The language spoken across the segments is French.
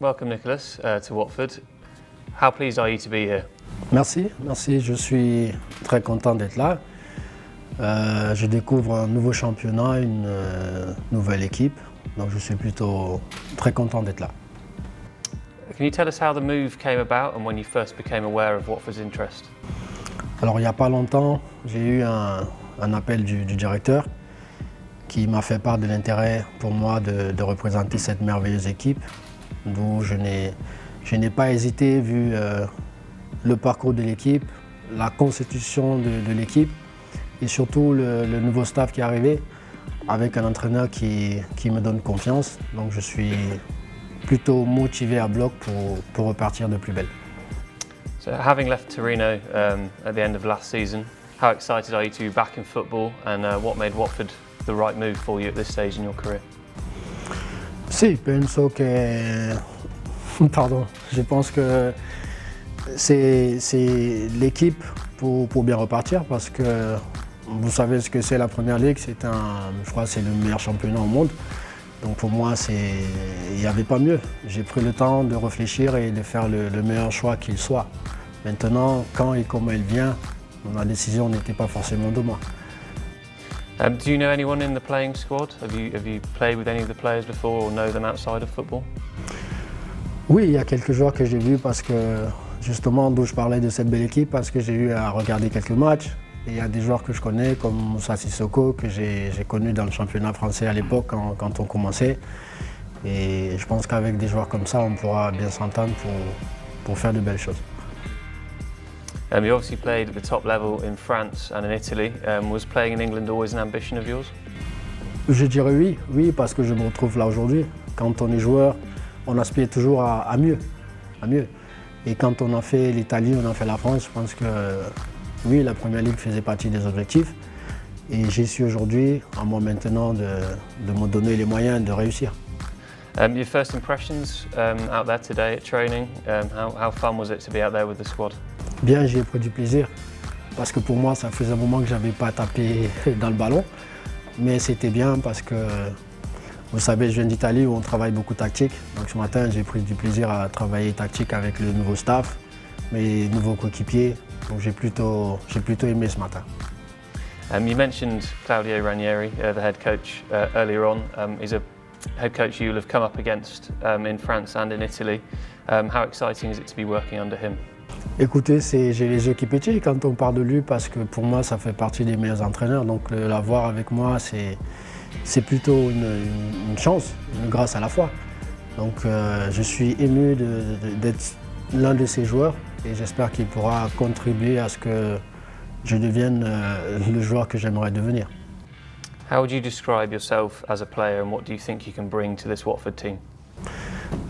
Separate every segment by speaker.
Speaker 1: Welcome, Nicholas, to Watford. How pleased are you to be here?
Speaker 2: Merci, je suis très content d'être là. Je découvre un nouveau championnat, une nouvelle équipe, donc je suis plutôt très content d'être là.
Speaker 1: Can you tell us how the move came about and when you first became aware of Watford's interest?
Speaker 2: Alors il n'y a pas longtemps, j'ai eu un appel du directeur qui m'a fait part de l'intérêt pour moi de représenter cette merveilleuse équipe, d'où je n'ai pas hésité vu le parcours de l'équipe, la constitution de l'équipe et surtout le nouveau staff qui est arrivé avec un entraîneur qui me donne confiance. Donc je suis plutôt motivé à bloc pour repartir de plus belle.
Speaker 1: So, having left Torino at the end of last season, how excited are you to be back in football and what made Watford the right move for you at this stage in your career?
Speaker 2: Si, penso que... Pardon, je pense que c'est l'équipe pour bien repartir parce que vous savez ce que c'est la Première Ligue, je crois que c'est le meilleur championnat au monde. Donc pour moi, il n'y avait pas mieux. J'ai pris le temps de réfléchir et de faire le meilleur choix qu'il soit. Maintenant, quand et comment il vient, la décision n'était pas forcément de moi.
Speaker 1: Do you know anyone in the playing squad? Have you played with any of the players before or know them outside of football?
Speaker 2: Oui, il y a quelques joueurs que j'ai vus parce que, justement, d'où je parlais de cette belle équipe, parce que j'ai eu à regarder quelques matchs. Et il y a des joueurs que je connais, comme Moussa Sissoko, que j'ai connu dans le championnat français à l'époque quand on commençait. Et je pense qu'avec des joueurs comme ça, on pourra bien s'entendre pour faire de belles choses.
Speaker 1: You obviously played at the top level in France and in Italy. Was playing in England always an ambition of yours?
Speaker 2: Je dirais oui, parce que je me retrouve là aujourd'hui. Quand on est joueur, on aspire toujours à mieux. Et quand on a fait l'Italie, on a fait la France, je pense que oui, la Première Ligue faisait partie des objectifs. Et j'y suis aujourd'hui, à moi maintenant de me donner les moyens de réussir.
Speaker 1: Your first impressions out there today at training, how fun was it to be out there with the squad?
Speaker 2: Bien, j'ai pris du plaisir, parce que pour moi, ça faisait un moment que je n'avais pas tapé dans le ballon. Mais c'était bien parce que, vous savez, je viens d'Italie où on travaille beaucoup tactique. Donc ce matin, j'ai pris du plaisir à travailler tactique avec le nouveau staff, mes nouveaux coéquipiers. Donc j'ai plutôt aimé ce matin.
Speaker 1: You mentioned Claudio Ranieri, the head coach, earlier on. He's a head coach you'll have come up against in France and in Italy. How exciting is it to be working under him?
Speaker 2: Écoutez, j'ai les yeux qui pétillent quand on parle de lui parce que pour moi, ça fait partie des meilleurs entraîneurs. Donc l'avoir avec moi, c'est plutôt une chance, une grâce à la fois. Donc je suis ému d'être l'un de ces joueurs et j'espère qu'il pourra contribuer à ce que je devienne le joueur que j'aimerais devenir.
Speaker 1: How would you describe yourself as a player and what do you think you can bring to this Watford team?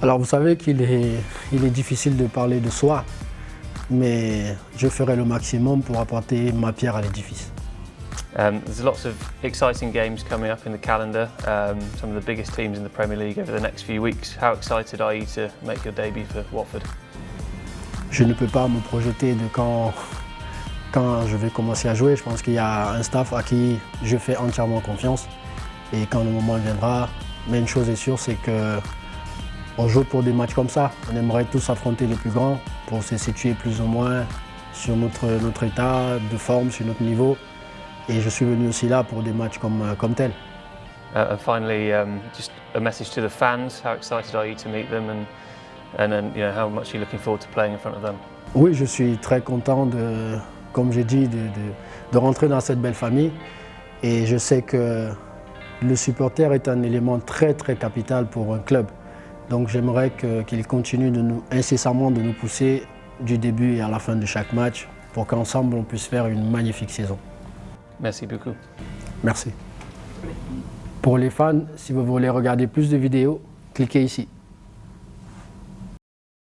Speaker 2: Alors vous savez qu'il est difficile de parler de soi, mais je ferai le maximum pour apporter ma pierre à l'édifice.
Speaker 1: There's lots of exciting games coming up in the calendar, some of the biggest teams in the Premier League over the next few weeks. How excited are you to make your debut for Watford?
Speaker 2: Je ne peux pas me projeter de quand je vais commencer à jouer. Je pense qu'il y a un staff à qui je fais entièrement confiance. Et quand le moment viendra, mais une chose est sûre, c'est qu'on joue pour des matchs comme ça. On aimerait tous affronter les plus grands pour se situer plus ou moins sur notre état de forme, sur notre niveau. Et je suis venu aussi là pour des matchs comme tels.
Speaker 1: And finally, just a message to the fans. How excited are you to meet them and then how much are you looking forward to playing in front of them?
Speaker 2: Oui, je suis très content comme j'ai dit, de rentrer dans cette belle famille. Et je sais que le supporter est un élément très très capital pour un club. Donc j'aimerais qu'il continue incessamment de nous pousser du début et à la fin de chaque match pour qu'ensemble on puisse faire une magnifique saison.
Speaker 1: Merci beaucoup.
Speaker 2: Merci. Pour les fans, si vous voulez regarder plus de vidéos, cliquez ici.